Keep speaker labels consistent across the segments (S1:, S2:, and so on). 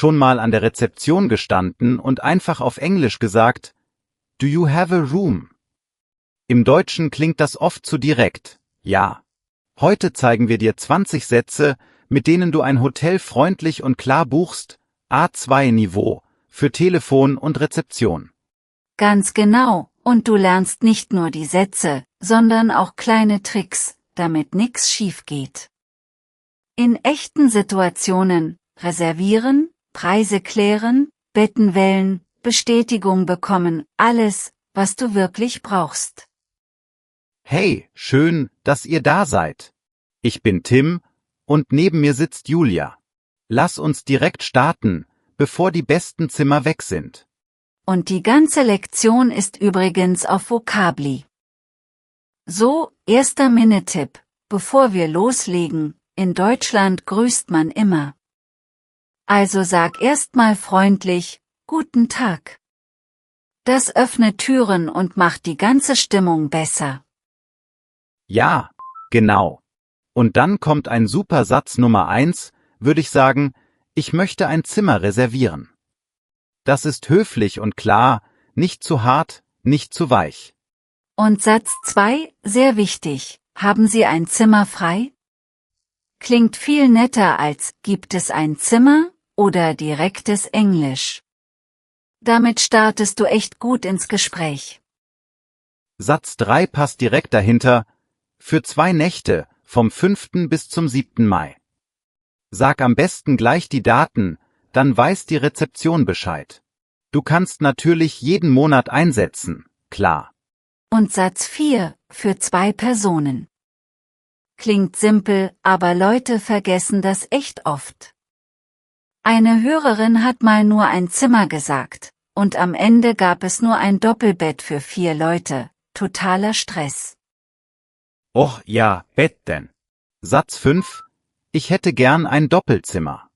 S1: schon mal an der Rezeption gestanden und einfach auf Englisch gesagt, "Do you have a room?" Im Deutschen klingt das oft zu direkt, ja. Heute zeigen wir dir 20 Sätze, mit denen du ein Hotel freundlich und klar buchst, A2-Niveau, für Telefon und Rezeption.
S2: Ganz genau, und du lernst nicht nur die Sätze, sondern auch kleine Tricks, damit nix schief geht. In echten Situationen, reservieren, Preise klären, Betten wählen, Bestätigung bekommen, alles, was du wirklich brauchst.
S1: Hey, schön, dass ihr da seid. Ich bin Tim, und neben mir sitzt Julia. Lass uns direkt starten, bevor die besten Zimmer weg sind.
S2: Und die ganze Lektion ist übrigens auf Vocabli. So, erster Minitipp, bevor wir loslegen, in Deutschland grüßt man immer. Also sag erstmal freundlich, guten Tag. Das öffnet Türen und macht die ganze Stimmung besser.
S1: Ja, genau. Und dann kommt ein super Satz Nummer 1, würde ich sagen, ich möchte ein Zimmer reservieren. Das ist höflich und klar, nicht zu hart, nicht zu weich.
S2: Und Satz 2, sehr wichtig, haben Sie ein Zimmer frei? Klingt viel netter als gibt es ein Zimmer oder direktes Englisch. Damit startest du echt gut ins Gespräch.
S1: Satz 3 passt direkt dahinter, für 2 Nächte, vom 5. bis zum 7. Mai. Sag am besten gleich die Daten, dann weiß die Rezeption Bescheid. Du kannst natürlich jeden Monat einsetzen, klar.
S2: Und Satz 4, für 2 Personen. Klingt simpel, aber Leute vergessen das echt oft. Eine Hörerin hat mal nur ein Zimmer gesagt, und am Ende gab es nur ein Doppelbett für 4 Leute, totaler Stress.
S1: Och ja, Betten. Satz 5, ich hätte gern ein Doppelzimmer.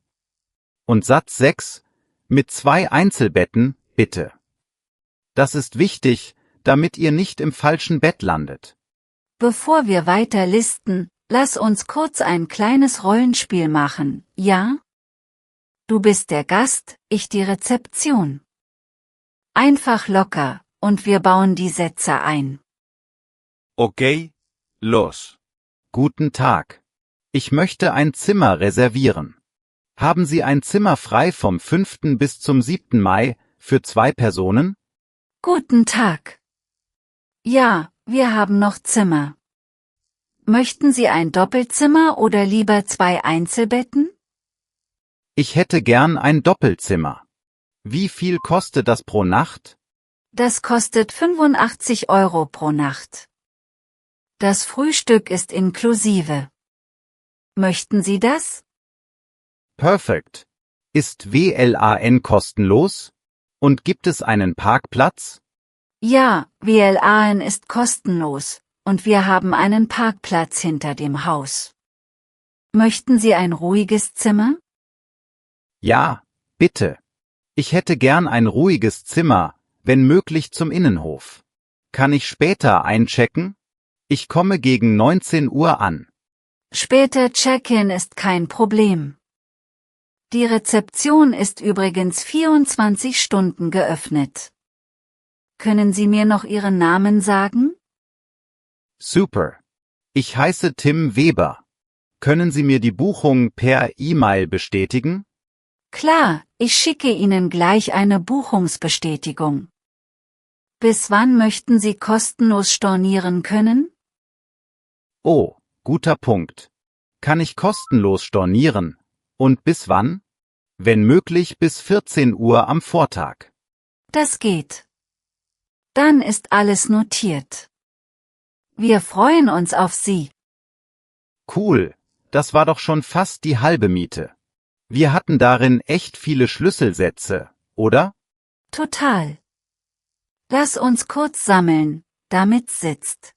S1: Und Satz 6, mit 2 Einzelbetten, bitte. Das ist wichtig, damit ihr nicht im falschen Bett landet.
S2: Bevor wir weiter listen, lass uns kurz ein kleines Rollenspiel machen, ja? Du bist der Gast, ich die Rezeption. Einfach locker, und wir bauen die Sätze ein.
S1: Okay, los. Guten Tag. Ich möchte ein Zimmer reservieren. Haben Sie ein Zimmer frei vom 5. bis zum 7. Mai für 2 Personen?
S2: Guten Tag. Ja, wir haben noch Zimmer. Möchten Sie ein Doppelzimmer oder lieber 2 Einzelbetten?
S1: Ich hätte gern ein Doppelzimmer. Wie viel kostet das pro Nacht?
S2: Das kostet 85 € pro Nacht. Das Frühstück ist inklusive. Möchten Sie das?
S1: Perfekt. Ist WLAN kostenlos? Und gibt es einen Parkplatz?
S2: Ja, WLAN ist kostenlos, und wir haben einen Parkplatz hinter dem Haus. Möchten Sie ein ruhiges Zimmer?
S1: Ja, bitte. Ich hätte gern ein ruhiges Zimmer, wenn möglich zum Innenhof. Kann ich später einchecken? Ich komme gegen 19 Uhr an.
S2: Später Check-in ist kein Problem. Die Rezeption ist übrigens 24 Stunden geöffnet. Können Sie mir noch Ihren Namen sagen?
S1: Super. Ich heiße Tim Weber. Können Sie mir die Buchung per E-Mail bestätigen?
S2: Klar, ich schicke Ihnen gleich eine Buchungsbestätigung. Bis wann möchten Sie kostenlos stornieren können?
S1: Oh, guter Punkt. Kann ich kostenlos stornieren? Und bis wann? Wenn möglich bis 14 Uhr am Vortag.
S2: Das geht. Dann ist alles notiert. Wir freuen uns auf Sie.
S1: Cool, das war doch schon fast die halbe Miete. Wir hatten darin echt viele Schlüsselsätze, oder?
S2: Total. Lass uns kurz sammeln, damit's sitzt.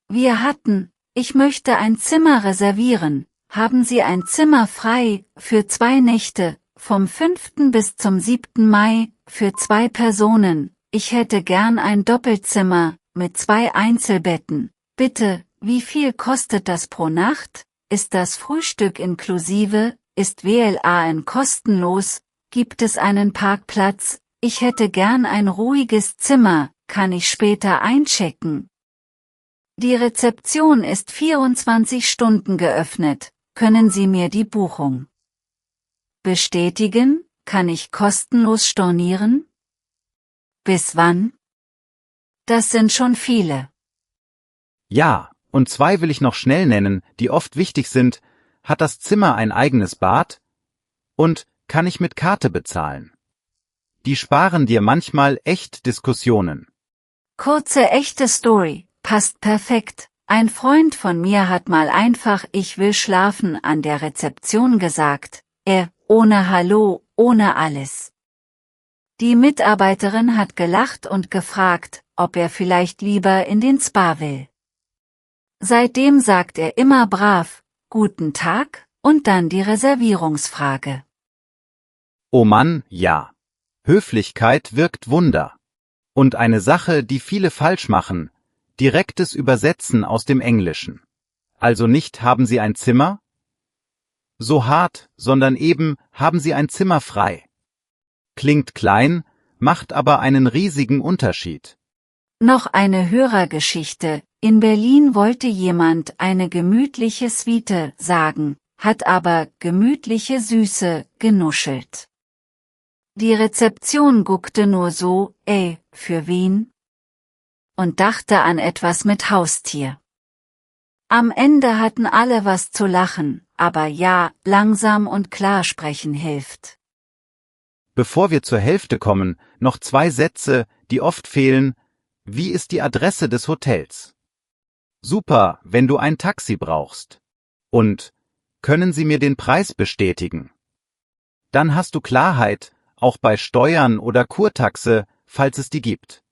S2: Wir hatten, ich möchte ein Zimmer reservieren. Haben Sie ein Zimmer frei, für 2 Nächte, vom 5. bis zum 7. Mai, für 2 Personen. Ich hätte gern ein Doppelzimmer, mit 2 Einzelbetten. Bitte, wie viel kostet das pro Nacht? Ist das Frühstück inklusive? ist WLAN kostenlos? Gibt es einen Parkplatz? Ich hätte gern ein ruhiges Zimmer, kann ich später einchecken? Die Rezeption ist 24 Stunden geöffnet, können Sie mir die Buchung bestätigen? Kann ich kostenlos stornieren? Bis wann? Das sind schon viele.
S1: Ja, und zwei will ich noch schnell nennen, die oft wichtig sind. Hat das Zimmer ein eigenes Bad? Und kann ich mit Karte bezahlen? Die sparen dir manchmal echt Diskussionen.
S2: Kurze echte Story, passt perfekt. Ein Freund von mir hat mal einfach „Ich will schlafen" an der Rezeption gesagt. Ohne Hallo, ohne alles. Die Mitarbeiterin hat gelacht und gefragt, ob er vielleicht lieber in den Spa will. Seitdem sagt er immer brav, „Guten Tag" und dann die Reservierungsfrage.
S1: Oh Mann, ja. Höflichkeit wirkt Wunder. Und eine Sache, die viele falsch machen: direktes Übersetzen aus dem Englischen. Also nicht „Haben Sie ein Zimmer?" So hart, sondern eben „Haben Sie ein Zimmer frei?" Klingt klein, macht aber einen riesigen Unterschied.
S2: Noch eine Hörergeschichte: In Berlin wollte jemand eine gemütliche Suite sagen, hat aber gemütliche Süße genuschelt. Die Rezeption guckte nur so, für wen? Und dachte an etwas mit Haustier. Am Ende hatten alle was zu lachen, aber ja, langsam und klar sprechen hilft.
S1: Bevor wir zur Hälfte kommen, noch 2 Sätze, die oft fehlen. Wie ist die Adresse des Hotels? Super, wenn du ein Taxi brauchst. Und können Sie mir den Preis bestätigen? Dann hast du Klarheit, auch bei Steuern oder Kurtaxe, falls es die gibt.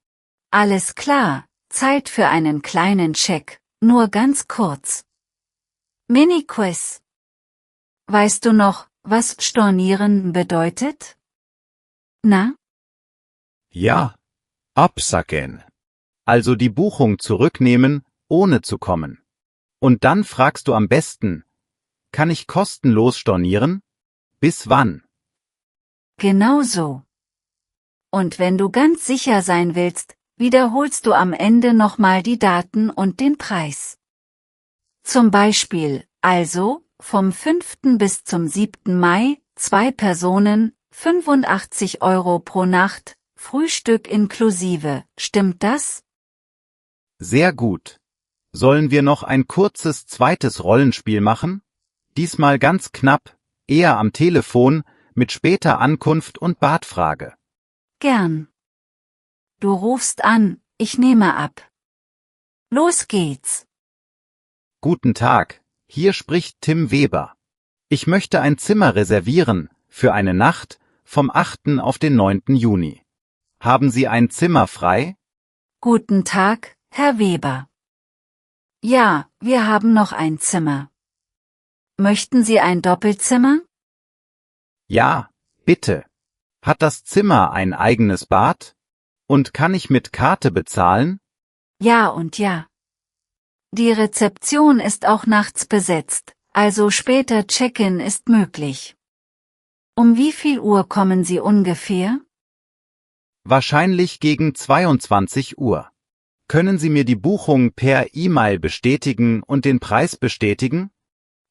S2: Alles klar, Zeit für einen kleinen Check, nur ganz kurz. Mini-Quiz. Weißt du noch, was stornieren bedeutet? Na?
S1: Ja, absagen. Also die Buchung zurücknehmen, ohne zu kommen. Und dann fragst du am besten: Kann ich kostenlos stornieren? Bis wann?
S2: Genau so. Und wenn du ganz sicher sein willst, wiederholst du am Ende nochmal die Daten und den Preis. Zum Beispiel, also, vom 5. bis zum 7. Mai, 2 Personen, 85 € pro Nacht, Frühstück inklusive, stimmt das?
S1: Sehr gut. Sollen wir noch ein kurzes zweites Rollenspiel machen? Diesmal ganz knapp, eher am Telefon, mit später Ankunft und Badfrage.
S2: Gern. Du rufst an, ich nehme ab. Los geht's.
S1: Guten Tag, hier spricht Tim Weber. Ich möchte ein Zimmer reservieren, für eine Nacht, vom 8. auf den 9. Juni. Haben Sie ein Zimmer frei?
S2: Guten Tag, Herr Weber. Ja, wir haben noch ein Zimmer. Möchten Sie ein Doppelzimmer?
S1: Ja, bitte. Hat das Zimmer ein eigenes Bad? Und kann ich mit Karte bezahlen?
S2: Ja und ja. Die Rezeption ist auch nachts besetzt, also später Check-in ist möglich. Um wie viel Uhr kommen Sie ungefähr?
S1: Wahrscheinlich gegen 22 Uhr. Können Sie mir die Buchung per E-Mail bestätigen und den Preis bestätigen?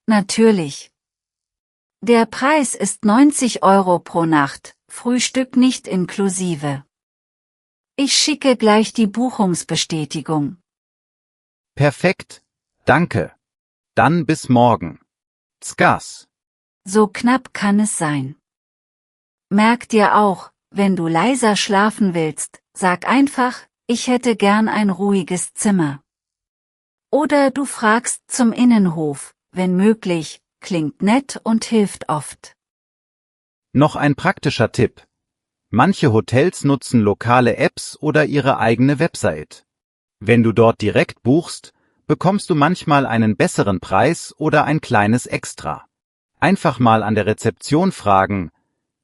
S2: Natürlich. Der Preis ist 90 € pro Nacht, Frühstück nicht inklusive. Ich schicke gleich die Buchungsbestätigung.
S1: Perfekt, danke. Dann bis morgen. Skas.
S2: So knapp kann es sein. Merk dir auch, wenn du leiser schlafen willst, sag einfach, ich hätte gern ein ruhiges Zimmer. Oder du fragst zum Innenhof, wenn möglich, klingt nett und hilft oft.
S1: Noch ein praktischer Tipp. Manche Hotels nutzen lokale Apps oder ihre eigene Website. Wenn du dort direkt buchst, bekommst du manchmal einen besseren Preis oder ein kleines Extra. Einfach mal an der Rezeption fragen: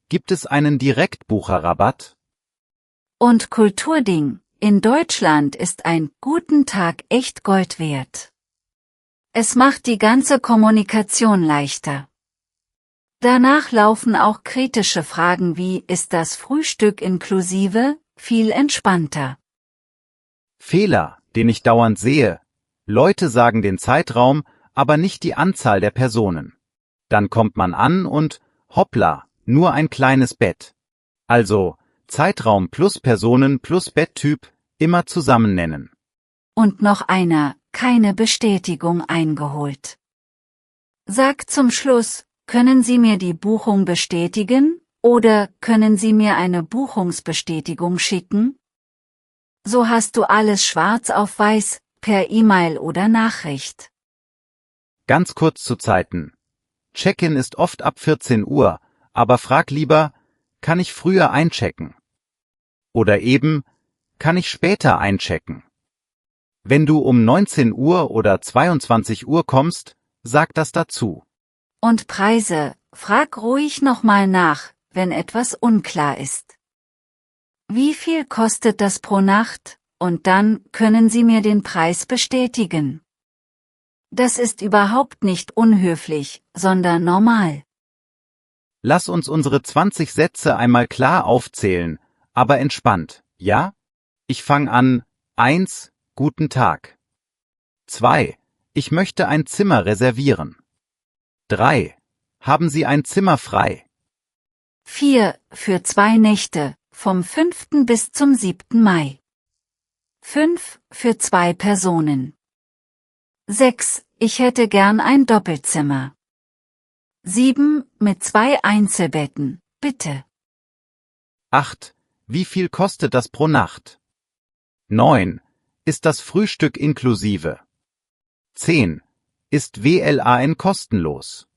S1: Gibt es einen Direktbucherrabatt?
S2: Und Kulturding: In Deutschland ist ein Guten Tag echt Gold wert. Es macht die ganze Kommunikation leichter. Danach laufen auch kritische Fragen wie, ist das Frühstück inklusive? Viel entspannter.
S1: Fehler, den ich dauernd sehe. Leute sagen den Zeitraum, aber nicht die Anzahl der Personen. Dann kommt man an und, hoppla, nur ein kleines Bett. Also, Zeitraum plus Personen plus Betttyp, immer zusammen nennen.
S2: Und noch einer, keine Bestätigung eingeholt. Sag zum Schluss, können Sie mir die Buchung bestätigen, oder können Sie mir eine Buchungsbestätigung schicken? So hast du alles schwarz auf weiß, per E-Mail oder Nachricht.
S1: Ganz kurz zu Zeiten. Check-in ist oft ab 14 Uhr, aber frag lieber, kann ich früher einchecken? Oder eben, kann ich später einchecken? Wenn du um 19 Uhr oder 22 Uhr kommst, sag das dazu.
S2: Und Preise, frag ruhig nochmal nach, wenn etwas unklar ist. Wie viel kostet das pro Nacht? Und dann, können Sie mir den Preis bestätigen? Das ist überhaupt nicht unhöflich, sondern normal.
S1: Lass uns unsere 20 Sätze einmal klar aufzählen, aber entspannt, ja? Ich fang an, 1, guten Tag. 2, ich möchte ein Zimmer reservieren. 3, haben Sie ein Zimmer frei?
S2: 4, für 2 Nächte, vom 5. bis zum 7. Mai. 5, für 2 Personen. 6, ich hätte gern ein Doppelzimmer. 7, mit 2 Einzelbetten, bitte.
S1: 8, wie viel kostet das pro Nacht? 9, ist das Frühstück inklusive? 10, ist WLAN kostenlos?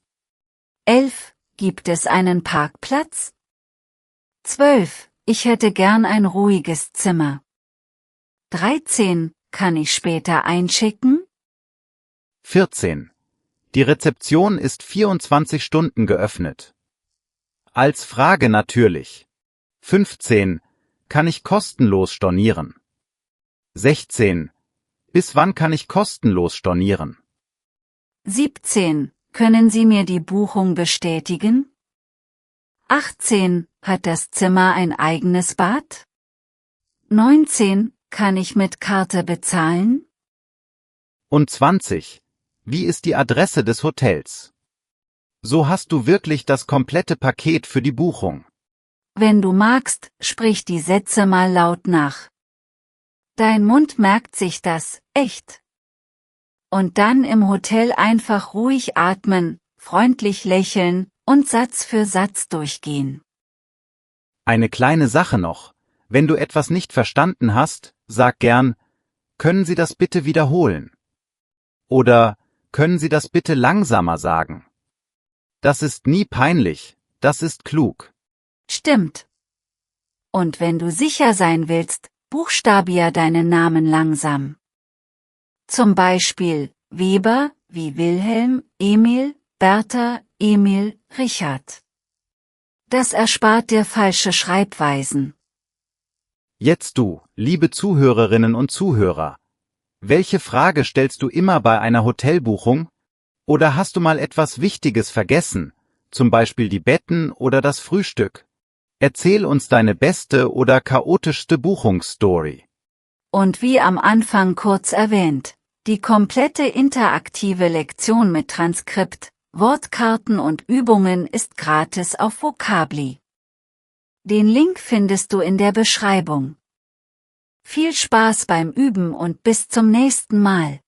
S2: 11, gibt es einen Parkplatz? 12, ich hätte gern ein ruhiges Zimmer. 13, kann ich später einschicken?
S1: 14, die Rezeption ist 24 Stunden geöffnet. Als Frage natürlich. 15, kann ich kostenlos stornieren? 16, bis wann kann ich kostenlos stornieren?
S2: 17, können Sie mir die Buchung bestätigen? 18, hat das Zimmer ein eigenes Bad? 19, kann ich mit Karte bezahlen?
S1: Und 20, wie ist die Adresse des Hotels? So hast du wirklich das komplette Paket für die Buchung.
S2: Wenn du magst, sprich die Sätze mal laut nach. Dein Mund merkt sich das, echt. Und dann im Hotel einfach ruhig atmen, freundlich lächeln und Satz für Satz durchgehen.
S1: Eine kleine Sache noch. Wenn du etwas nicht verstanden hast, sag gern, können Sie das bitte wiederholen? Oder, können Sie das bitte langsamer sagen? Das ist nie peinlich, das ist klug.
S2: Stimmt. Und wenn du sicher sein willst, buchstabier deinen Namen langsam. Zum Beispiel Weber, wie Wilhelm, Emil, Bertha, Emil, Richard. Das erspart dir falsche Schreibweisen.
S1: Jetzt du, liebe Zuhörerinnen und Zuhörer. Welche Frage stellst du immer bei einer Hotelbuchung? Oder hast du mal etwas Wichtiges vergessen, zum Beispiel die Betten oder das Frühstück? Erzähl uns deine beste oder chaotischste Buchungsstory.
S2: Und wie am Anfang kurz erwähnt, die komplette interaktive Lektion mit Transkript, Wortkarten und Übungen ist gratis auf Vocably. Den Link findest du in der Beschreibung. Viel Spaß beim Üben und bis zum nächsten Mal.